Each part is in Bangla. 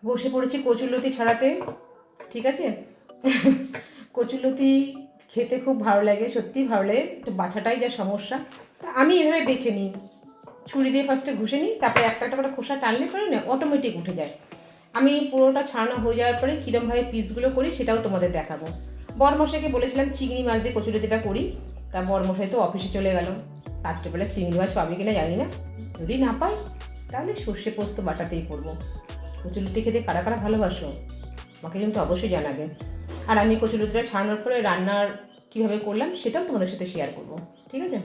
বসে পড়েছি কচুরলতি ছাড়াতে। ঠিক আছে। কচুরলতি খেতে খুব ভালো লাগে, সত্যিই ভালো লাগে, একটু বাছাটাই যা সমস্যা। তা আমি এভাবে বেছে নিই, ছুরি দিয়ে ফার্স্টে ঘষে নিই, তারপরে একটা একটা করে খোসা টানলে পরে না অটোমেটিক উঠে যায়। আমি পুরোটা ছাড়ানো হয়ে যাওয়ার পরে কীরমভাবে পিসগুলো করি সেটাও তোমাদের দেখাবো। বরমশাইকে বলেছিলাম চিংড়ি মাছ দিয়ে কচুরলতিটা করি, তা বরমশাই তো অফিসে চলে গেল। রাত্রেবেলা চিংড়ি মাছ পাবে কিনা জানি না, যদি না পাই তাহলে সর্ষে পোস্ত বাটাতেই করবো। কচুরলতি খেতে কারা কারা ভালোবাসো আমাকে কিন্তু অবশ্যই জানাবে। আর আমি কচুরলতিটা ছাড়ানোর পরে রান্নার কীভাবে করলাম সেটাও তোমাদের সাথে শেয়ার করবো। ঠিক আছে,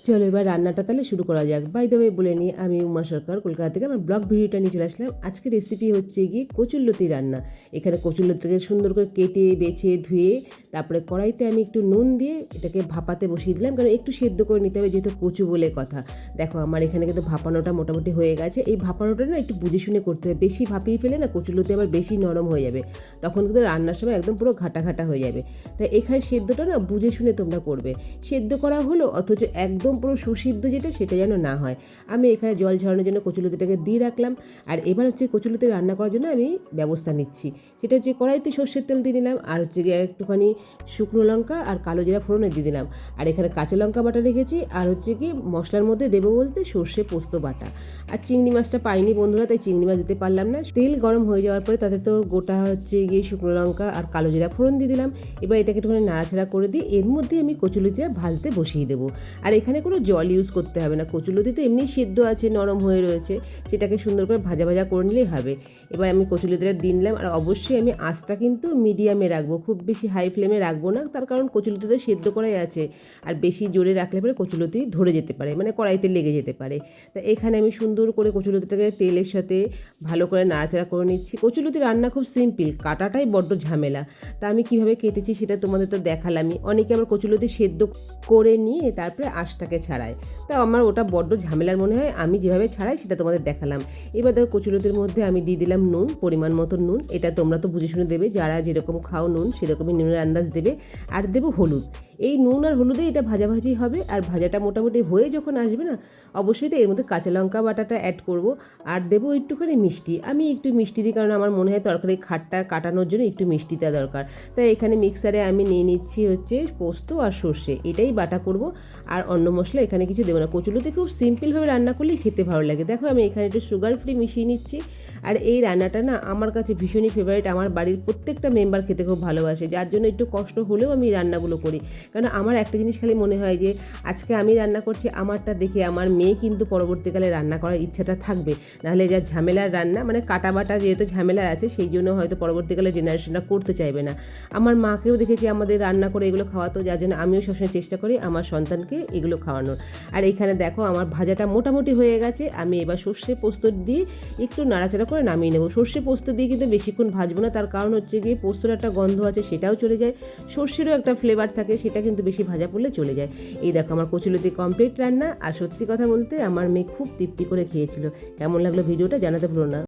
চলো এবার রান্নাটা তাহলে শুরু করা যাক। বাই দ্য ওয়ে বলে নিই, আমি উমা সরকার, কলকাতা থেকে আমার ব্লগ ভিডিওটা নিয়ে চলে আসলাম। আজকে রেসিপি হচ্ছে গিয়ে কচুরলতি রান্না। এখানে কচুরলতিটাকে সুন্দর করে কেটে বেছে ধুয়ে তারপরে কড়াইতে আমি একটু নুন দিয়ে এটাকে ভাপাতে বসিয়ে দিলাম, কারণ একটু সেদ্ধ করে নিতে হবে, যেহেতু কচু বলে কথা। দেখো আমার এখানে কিন্তু ভাপানোটা মোটামুটি হয়ে গেছে। এই ভাপানোটা না একটু বুঝে শুনে করতে হবে, বেশি ভাপিয়ে ফেলে না কচুরলতি আবার বেশি নরম হয়ে যাবে, তখন কিন্তু রান্নার সময় একদম পুরো ঘাটা ঘাটা হয়ে যাবে। তাই এখানে সেদ্ধটা না বুঝে শুনে তোমরা করবে। সেদ্ধ করা হলো অথচ একদম পুরো সুসিদ্ধ যেটা সেটা যেন না হয়। আমি এখানে জল ঝরানোর জন্য কচুরলতিটাকে দিয়ে রাখলাম। আর এবার হচ্ছে কচুরলতি রান্না করার জন্য আমি ব্যবস্থা নিচ্ছি। সেটা হচ্ছে কড়াইতে সর্ষের তেল দিয়ে দিলাম, আর হচ্ছে গিয়ে একটুখানি শুকনো লঙ্কা আর কালো জিরা ফোড়নে দিয়ে দিলাম। আর এখানে কাঁচা লঙ্কা বাটা রেখেছি, আর হচ্ছে কি মশলার মধ্যে দেবো বলতে সর্ষে পোস্ত বাটা। আর চিংড়ি মাছটা পাইনি বন্ধুরা, তাই চিংড়ি মাছ দিতে পারলাম না। তেল গরম হয়ে যাওয়ার পরে তাতে তো গোটা হচ্ছে গিয়ে শুকনো লঙ্কা আর কালো জিরা ফোড়ন দিয়ে দিলাম। এবার এটাকে একটুখানি নাড়াচাড়া করে দিই, এর মধ্যে আমি কচুরলতিটা ভাজতে বসিয়ে দেবো। আর এখানে কোনো জল ইউজ করতে হবে না, কচুরলতি তো এমনি সেদ্ধ আছে, নরম হয়ে রয়েছে, সেটাকে সুন্দর করে ভাজা ভাজা করে নিলেই হবে। এবার আমি কচুরলতিটা দিলাম, আর অবশ্যই আমি আঁচটা কিন্তু মিডিয়ামে রাখবো, খুব বেশি হাই ফ্লেমে রাখবো না, তার কারণ কচুরলতিতে সেদ্ধ করাই আছে। আর বেশি জোরে রাখলে পরে কচুরলতি ধরে যেতে পারে, মানে কড়াইতে লেগে যেতে পারে। তা এখানে আমি সুন্দর করে কচুরলতিটাকে তেলের সাথে ভালো করে নাড়াচাড়া করে নিচ্ছি। কচুরলতি রান্না খুব সিম্পল, কাটাটাই বড্ড ঝামেলা। তা আমি কীভাবে কেটেছি সেটা তোমাদের তো দেখালামই। অনেকে আমার কচুরলতি সেদ্ধ করে নিয়ে তারপরে আঁশটাকে ছাড়ায়, তা আমার ওটা বড্ড ঝামেলার মনে হয়। আমি যেভাবে ছাড়াই সেটা তোমাদের দেখালাম। এবার দেখো কচুরলতির মধ্যে আমি দিয়ে দিলাম নুন, পরিমাণ মতো নুন। এটা তোমরা তো বুঝে শুনে দেবে, যারা যেরকম খাও নুন সেরকমই নুনের আন্দাজ দেবে। আর দেবো হলুদ। এই নুন আর হলুদে এটা ভাজাভাজি হবে। আর ভাজাটা মোটামুটি হয়ে যখন আসবে না, অবশ্যই তো এর মধ্যে কাঁচা লঙ্কা বাটাটা অ্যাড করব। আর দেবো একটুখানি মিষ্টি, আমি একটু মিষ্টি দিই, কারণ আমার মনে হয় তরকারি খাটটা কাটানোর জন্য একটু মিষ্টিটা দরকার। তাই এখানে মিক্সারে আমি নিয়ে নিচ্ছি হচ্ছে পোস্ত আর সর্ষে, এটাই বাটা করব। আর অন্য মশলা এখানে কিছু দেবো না। কচুরলতি খুব সিম্পলভাবে রান্না করলেই খেতে ভালো লাগে। দেখো আমি এখানে একটু সুগার ফ্রি মিশিয়ে নিচ্ছি। আর এই রান্নাটা না আমার কাছে ভীষণই ফেভারিট, আমার বাড়ির প্রত্যেকটা মেম্বার খেতে খুব ভালোবাসে, যার জন্য একটু কষ্ট হলেও আমি রান্নাগুলো করি। কারণ আমার একটা জিনিস খালি মনে হয় যে আজকে আমি রান্না করছি, আমারটা দেখে আমার মেয়ে কিন্তু পরবর্তীকালে রান্না করার ইচ্ছাটা থাকবে। নাহলে যা ঝামেলার রান্না, মানে কাটা বাটা যেহেতু ঝামেলার আছে, সেই জন্য হয়তো পরবর্তীকালে জেনারেশনটা করতে চাইবে না। আমার মাকেও দেখেছি আমাদের রান্না করে এগুলো খাওয়াতো, যার জন্য আমিও সবসময় চেষ্টা করি আমার সন্তানকে এগুলো খাওয়ানোর। আর এখানে দেখো আমার ভাজাটা মোটামুটি হয়ে গেছে। আমি এবার সর্ষে পোস্ত দিয়ে একটু নাড়াচাড়া করে নামিয়ে নেবো। সর্ষে পোস্ত দিয়ে কিন্তু বেশিক্ষণ ভাজবো না, তার কারণ হচ্ছে গিয়ে পোস্তর একটা গন্ধ আছে, সেটাও চলে যায়। সর্ষেরও একটা ফ্লেভার থাকে, সেটা কিন্তু বেশি ভাজা পড়লে চলে যায়। এই দেখো আমার কচুরলতি কমপ্লিট রান্না। আর সত্যি কথা বলতে আমার মেয়ে খুব তৃপ্তি করে খেয়েছিল। কেমন লাগলো ভিডিওটা জানাতে ভুলো না।